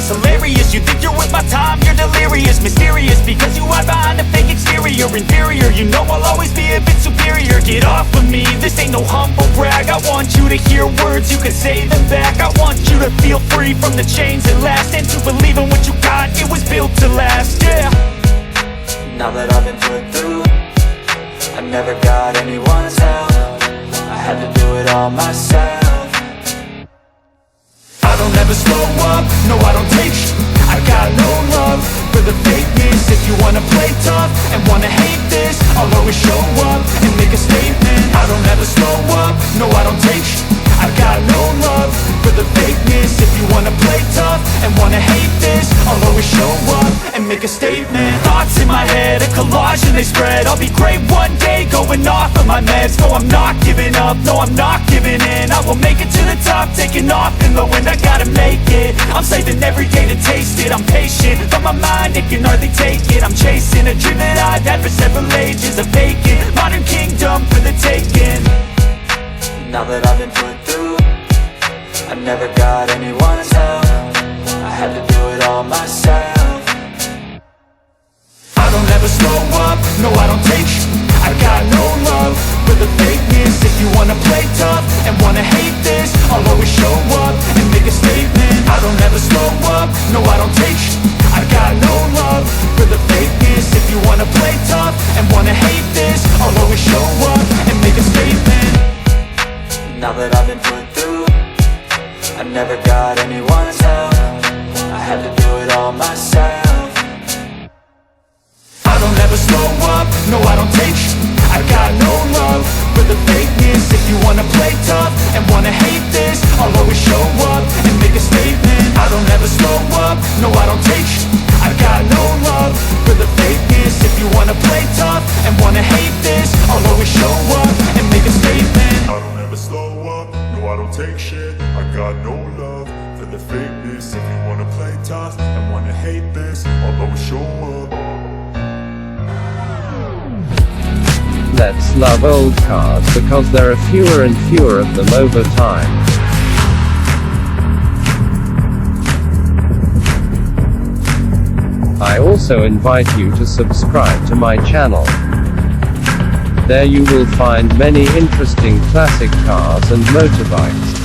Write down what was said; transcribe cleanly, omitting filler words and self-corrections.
Hilarious, you think you're with my time, you're delirious. Mysterious, because you hide behind a fake exterior. Inferior, you know I'll always be a bit superior. Get off of me, this ain't no humble brag. I want you to hear words, you can say them back. I want you to feel free from the chains that last, and to believe in what you got, it was built to last, yeah. Now that I've been put through, I never got anyone's help. I had to do it all myself. I don't ever slow up, no I don't take sh*t. I got no love for the fakeness. If you wanna play tough and wanna hate this, I'll always show up and make a statement. I don't ever slow up, no I don't take sh*t. I got no love for the fakeness. If you wanna play tough and wanna hate this, I'll always show up and make a statement. Thoughts in my head, a collage and they spread. I'll be great one day, going off of my meds. No, I'm not giving up, no, I'm not giving in. I will make it to the top, taking off in the wind. I gotta make it, I'm saving every day to taste it. I'm patient, but my mind, it can hardly take it. I'm chasing a dream that I've had for several ages. A vacant, modern kingdom for the taking. Now that I've been put through, I never got anyone's help. I had to do it all myself. I don't ever slow up, no I don't take sh*t. I got no love for the fakeness. If you wanna play tough and wanna hate this, I'll always show up and make a statement. I don't ever slow up, no I don't take sh*t. I got no love for the fakeness. If you wanna play tough and wanna hate this, I'll always show up and make a statement. Now that I've been put through, I never got anyone's help. I had to do it all myself. I don't ever slow up, no I don't take sh*t. I got no love for the fakeness. If you wanna play tough and wanna hate this, I'll always show up and make a statement. I don't ever slow up, no I don't take sh*t. I got no love for the fakeness. If you wanna play tough and wanna hate this, I'll always show up and make a statement. I don't ever slow up, no I don't take shit. I got no love for the fakeness. If you wanna play tough and wanna hate this, I'll always show up. Let's love old cars because there are fewer and fewer of them over time. I also invite you to subscribe to my channel. There you will find many interesting classic cars and motorbikes.